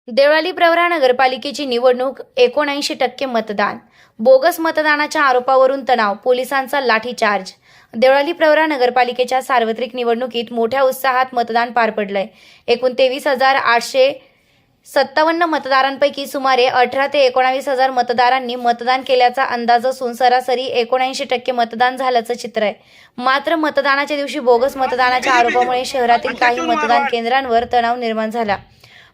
देवळाली प्रवरा नगरपालिकेची निवडणूक 79% मतदान. बोगस मतदानाच्या आरोपावरून तणाव, पोलिसांचा लाठीचार्ज. देवळाली प्रवरा नगरपालिकेच्या सार्वत्रिक निवडणुकीत मोठ्या उत्साहात मतदान पार पडलंय. एकूण 23,857 मतदारांपैकी सुमारे 18 ते 19,000 मतदारांनी मतदान केल्याचा अंदाज असून सरासरी 79% मतदान झाल्याचं चित्र आहे. मात्र मतदानाच्या दिवशी बोगस मतदानाच्या आरोपामुळे शहरातील काही मतदान केंद्रांवर तणाव निर्माण झाला.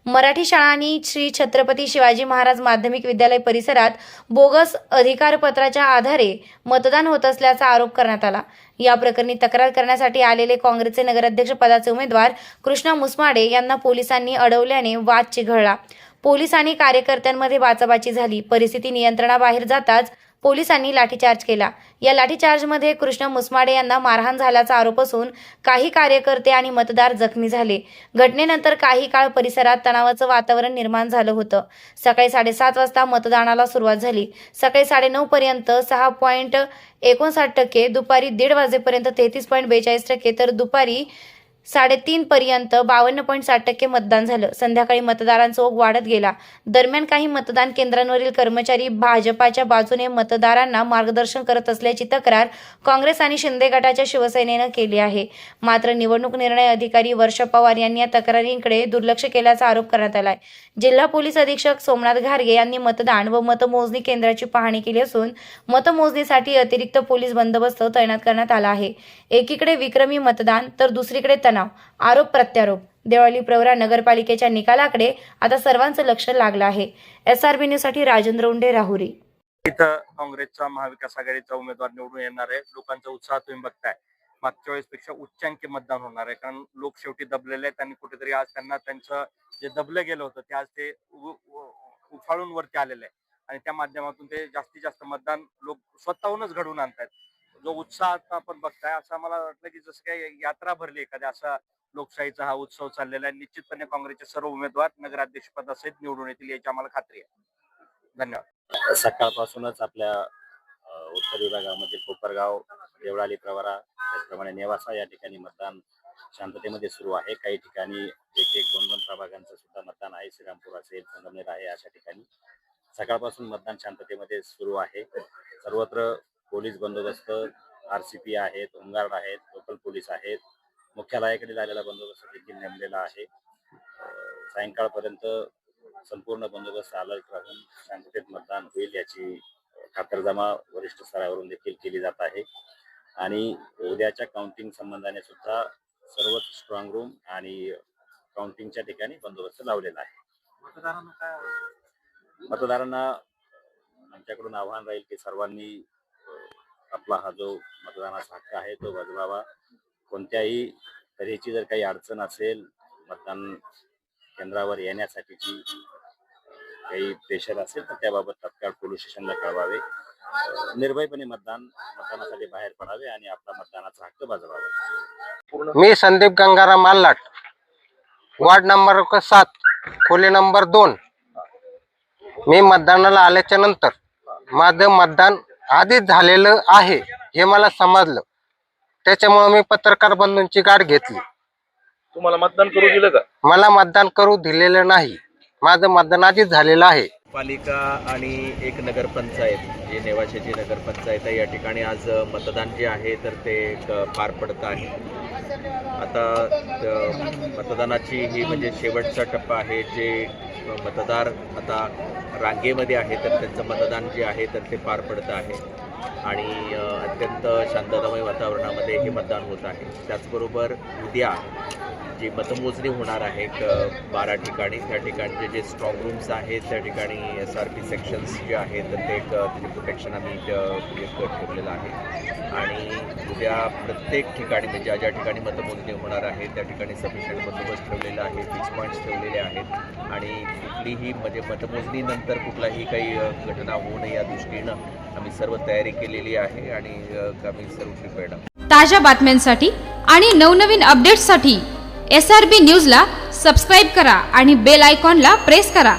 मराठी शाळा आणि श्री छत्रपती शिवाजी महाराज माध्यमिक विद्यालय परिसरात बोगस अधिकारपत्राच्या आधारे मतदान होत असल्याचा आरोप करण्यात आला. या प्रकरणी तक्रार करण्यासाठी आलेले काँग्रेसचे नगराध्यक्ष पदाचे उमेदवार कृष्णा मुसमाडे यांना पोलिसांनी अडवल्याने वाद चिघळला. पोलीस आणि कार्यकर्त्यांमध्ये बाचाबाची झाली. परिस्थिती नियंत्रणाबाहेर जाताच पोलिसांनी लाठीचार्ज केला. या लाठीचार्जमध्ये कृष्णा मुसमाडे यांना मारहाण झाल्याचा आरोप असून काही कार्यकर्ते आणि मतदार जखमी झाले. घटनेनंतर काही काळ परिसरात तणावाचं वातावरण निर्माण झालं होतं. सकाळी 7:30 वाजता मतदानाला सुरुवात झाली. सकाळी 9:30 पर्यंत 6.59%, दुपारी 1:30 वाजेपर्यंत 33.42%, तर दुपारी 3:30 पर्यंत 52.60% मतदान झालं. संध्याकाळी मतदारांचा ओघ वाढत गेला. दरम्यान काही मतदान केंद्रांवरील कर्मचारी भाजपाच्या बाजूने मतदारांना मार्गदर्शन करत असल्याची तक्रार काँग्रेस आणि शिंदे गटाच्या शिवसेनेनं केली आहे. मात्र निवडणूक निर्णय अधिकारी वर्षा पवार यांनी या तक्रारींकडे दुर्लक्ष केल्याचा आरोप करण्यात आलाय. जिल्हा पोलीस अधीक्षक सोमनाथ घारगे यांनी मतदान व मतमोजणी केंद्राची पाहणी केली असून मतमोजणीसाठी अतिरिक्त पोलीस बंदोबस्त तैनात करण्यात आला आहे. एकीकडे विक्रमी मतदान तर दुसरीकडे तणाव, आरोप प्रत्यारोप. देवळाली प्रवरा नगरपालिकेच्या निकालाकडे आता सर्वांचं लक्ष लागलं आहे. SRB न्यूजसाठी राजेंद्र उंडे, राहुरी. इथं काँग्रेसचा महाविकास आघाडीचा उमेदवार निवडून येणार आहे. लोकांचा उत्साह तुम्ही बघताय. मागच्या वेळेसपेक्षा उच्चांकी मतदान होणार आहे, कारण लोक शेवटी दबलेले आहेत आणि कुठेतरी आज त्यांना त्यांचं जे दबलं गेलं होतं ते आज ते उफाळून वरती आलेलं आहे आणि त्या माध्यमातून ते जास्तीत जास्त मतदान लोक स्वतःहूनच घडवून आणतात. जो उत्साह आता आपण बघताय, असं मला वाटलं की जसं काही यात्रा भरली एखाद्या, असा लोकशाहीचा हा उत्सव चाललेला आहे. निश्चितपणे काँग्रेसचे सर्व उमेदवार नगराध्यक्ष पदासहित निवडून येतील याची आम्हाला खात्री आहे. धन्यवाद. सकाळपासूनच आपल्या उत्तर विभागामध्ये कोपरगाव, देवळाली प्रवरा, त्याचप्रमाणे नेवासा या ठिकाणी मतदान शांततेमध्ये सुरू आहे. काही ठिकाणी 1-2 प्रभागांचं सुद्धा मतदान आहे. श्रीरामपूर असेल, संगमनेर आहे, अशा ठिकाणी सकाळपासून मतदान शांततेमध्ये सुरू आहे. सर्वत्र पोलीस बंदोबस्त, RCP आहेत, होमगार्ड आहेत, लोकल पोलीस आहेत. मुख्यालयाकडे झालेला बंदोबस्त देखील नेमलेला आहे. सायंकाळपर्यंत संपूर्ण बंदोबस्त अलर्ट राहून शांततेत मतदान होईल याची खातरजमा वरिष्ठ स्तरावरून देखील केली जात आहे. आणि उद्याच्या काउंटिंग संबंधाने सुद्धा सर्वच स्ट्रॉंग रूम आणि काउंटिंगच्या ठिकाणी बंदोबस्त लावलेला आहे. मतदारांना आमच्याकडून आव्हान राहील की सर्वांनी आपला हा जो मतदानाचा हक्क आहे तो बजवावा. कोणत्याही तऱ्हेची जर काही अडचण असेल, मतदान केंद्रावर येण्यासाठीची काही प्रेशर असेल तर त्याबाबत तत्काळ पोलीस स्टेशनला कळवावे. निर्भयपणे मतदानासाठी बाहेर पडावे आणि आपला मतदानाचा हक्क बजवावा. मी संदीप गंगाराम माल्लाट, वार्ड नंबर 7, खोली नंबर 2. मी मतदानाला आल्याच्या नंतर माझं मतदान आधीच झालेलं आहे हे मला समजलं. त्याच्यामुळे मी पत्रकार बंधूंची गाठ घेतली. तुम्हाला मतदान करू दिलं का? मला मतदान करू दिलेलं नाही. माझं मतदान आधीच झालेलं आहे. पालिका आणि एक नगरपंचायत, जे नेवाशाची नगरपंचायत आहे, या ठिकाणी आज मतदान जे आहे तर ते पार पडत आहे. आता मतदानाची ही म्हणजे शेवटचा टप्पा आहे. जे मतदार आता रांगेमध्ये आहे तर त्यांचं मतदान जे आहे तर ते पार पडत आहे आणि अत्यंत शांततामय वातावरणामध्ये हे मतदान होत आहे. त्याचबरोबर उद्या जी मतमोजणी होणार आहे 12 ठिकाणी, त्या ठिकाणचे जे स्ट्रॉंग रूम्स आहेत त्या ठिकाणी SRP सेक्शन्स जे आहेत तर ते त्याचे प्रोटेक्शन आम्ही ठेवलेलं आहे. आणि उद्या प्रत्येक ठिकाणी म्हणजे ज्या ज्या ठिकाणी मतमोजणी होणार आहे त्या ठिकाणी सफिशियंट बंदोबस्त ठेवलेला आहे, फिक्स पॉईंट्स ठेवलेले आहेत आणि कुठलीही म्हणजे मतमोजणीनंतर कुठलाही काही घटना होऊ नये या दृष्टीनं आम्ही सर्व तयारी केलेली आहे आणि आम्ही सर्व प्रिपेअर्ड आहोत. ताज्या बातम्यांसाठी आणि नवनवीन अपडेट्ससाठी SRB न्यूजला सबस्क्राईब करा आणि बेल आयकॉनला प्रेस करा.